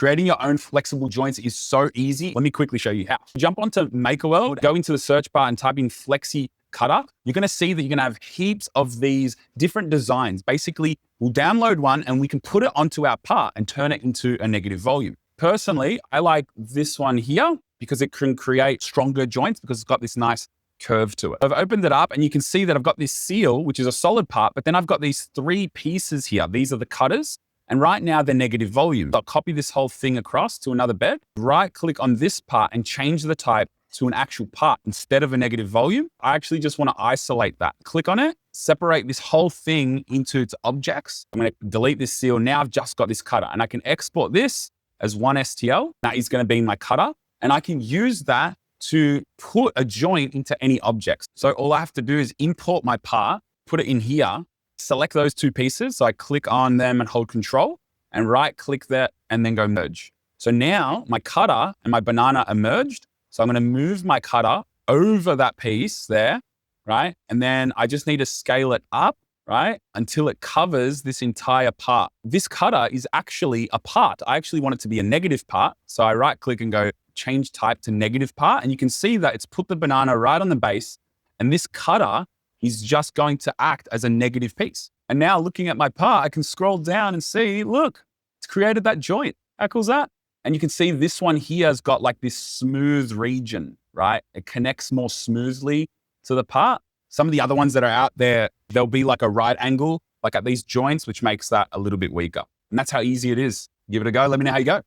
Creating your own flexible joints is so easy. Let me quickly show you how. Jump onto MakerWorld, go into the search bar and type in flexi cutter. You're gonna see that you're gonna have heaps of these different designs. Basically, we'll download one and we can put it onto our part and turn it into a negative volume. Personally, I like this one here because it can create stronger joints because it's got this nice curve to it. I've opened it up and you can see that I've got this seal, which is a solid part, but then I've got these 3 pieces here. These are the cutters. And right now they're negative volume. I'll copy this whole thing across to another bed, right click on this part and change the type to an actual part instead of a negative volume. I actually just want to isolate that. Click on it, separate this whole thing into its objects. I'm going to delete this seal. Now I've just got this cutter and I can export this as one STL. That is going to be my cutter. And I can use that to put a joint into any objects. So all I have to do is import my part, put it in here, select those 2 pieces. So I click on them and hold control and right click that and then go merge. So now my cutter and my banana are merged. So I'm going to move my cutter over that piece there, right? And then I just need to scale it up, right? Until it covers this entire part. This cutter is actually a part. I actually want it to be a negative part. So I right click and go change type to negative part. And you can see that it's put the banana right on the base. And this cutter is just going to act as a negative piece. And now looking at my part, I can scroll down and see, look, it's created that joint. How cool is that? And you can see this one here has got like this smooth region, right? It connects more smoothly to the part. Some of the other ones that are out there, there'll be like a right angle, like at these joints, which makes that a little bit weaker. And that's how easy it is. Give it a go. Let me know how you go.